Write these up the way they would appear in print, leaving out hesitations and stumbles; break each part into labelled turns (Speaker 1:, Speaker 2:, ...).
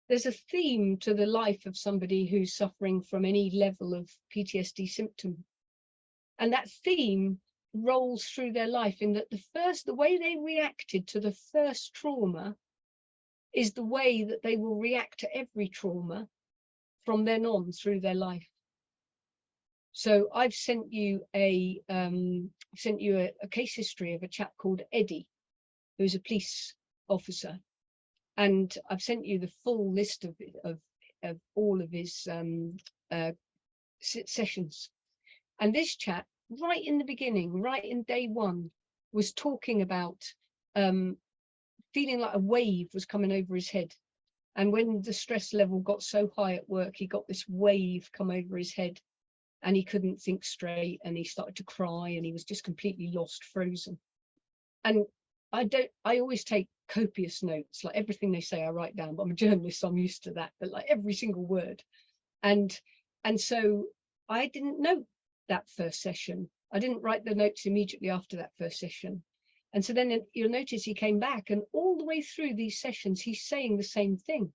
Speaker 1: there's a theme to the life of somebody who's suffering from any level of PTSD symptom. And that theme rolls through their life in that the way they reacted to the first trauma is the way that they will react to every trauma from then on through their life. So I've sent you a case history of a chap called Eddie, who's a police officer. And I've sent you the full list of all of his sessions. And this chap, right in the beginning, right in day one, was talking about feeling like a wave was coming over his head. And when the stress level got so high at work, he got this wave come over his head and he couldn't think straight and he started to cry and he was just completely lost, frozen. And I always take copious notes, like everything they say I write down, but I'm a journalist, so I'm used to that, but like every single word. And so I didn't note that first session. I didn't write the notes immediately after that first session. And so then you'll notice he came back, and all the way through these sessions, he's saying the same thing,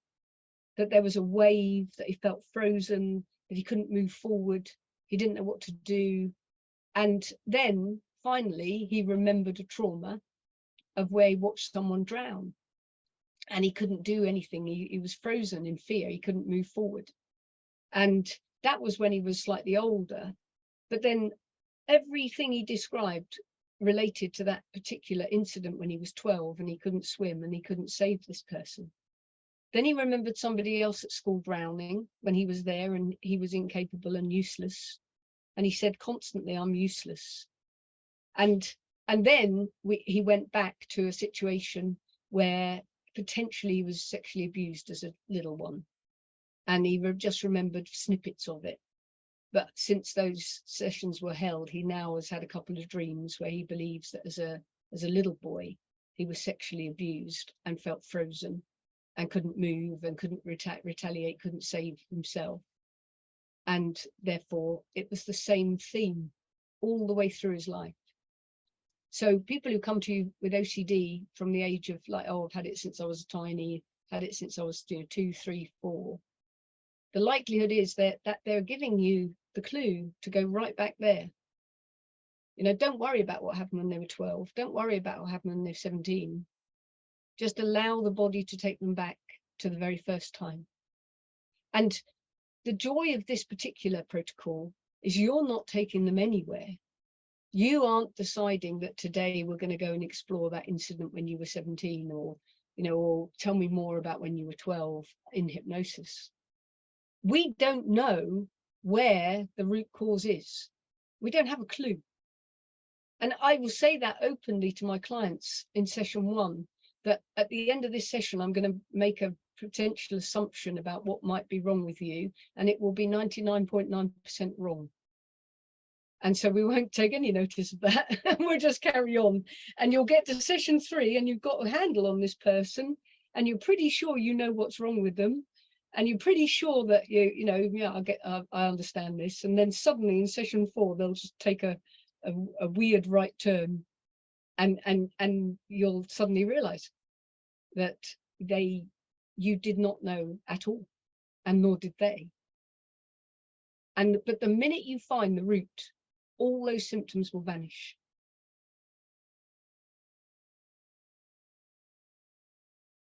Speaker 1: that there was a wave, that he felt frozen, that he couldn't move forward, he didn't know what to do. And then finally, he remembered a trauma of where he watched someone drown and he couldn't do anything. He was frozen in fear. He couldn't move forward. And that was when he was slightly older. But then everything he described related to that particular incident when he was 12 and he couldn't swim and he couldn't save this person. Then he remembered somebody else at school drowning when he was there and he was incapable and useless. And he said constantly, I'm useless. And then he went back to a situation where potentially he was sexually abused as a little one. And he just remembered snippets of it. But since those sessions were held, he now has had a couple of dreams where he believes that as a little boy, he was sexually abused and felt frozen and couldn't move and couldn't retaliate, couldn't save himself. And therefore, it was the same theme all the way through his life. So people who come to you with OCD from the age of like, oh, I've had it since I was tiny, had it since I was 2, 3, 4, the likelihood is that they're giving you the clue to go right back there. Don't worry about what happened when they were 12. Don't worry about what happened when they're 17. Just allow the body to take them back to the very first time. And the joy of this particular protocol is you're not taking them anywhere. You aren't deciding that today we're going to go and explore that incident when you were 17 or tell me more about when you were 12 in hypnosis. We don't know where the root cause is. We don't have a clue. And I will say that openly to my clients in session 1, that at the end of this session, I'm going to make a potential assumption about what might be wrong with you, and it will be 99.9% wrong. And so we won't take any notice of that. We'll just carry on. And you'll get to session 3 and you've got a handle on this person and you're pretty sure you know what's wrong with them. And you're pretty sure that I understand this. And then suddenly in session 4, they'll just take a weird right turn and you'll suddenly realize that you did not know at all, and nor did they. But the minute you find the root, all those symptoms will vanish.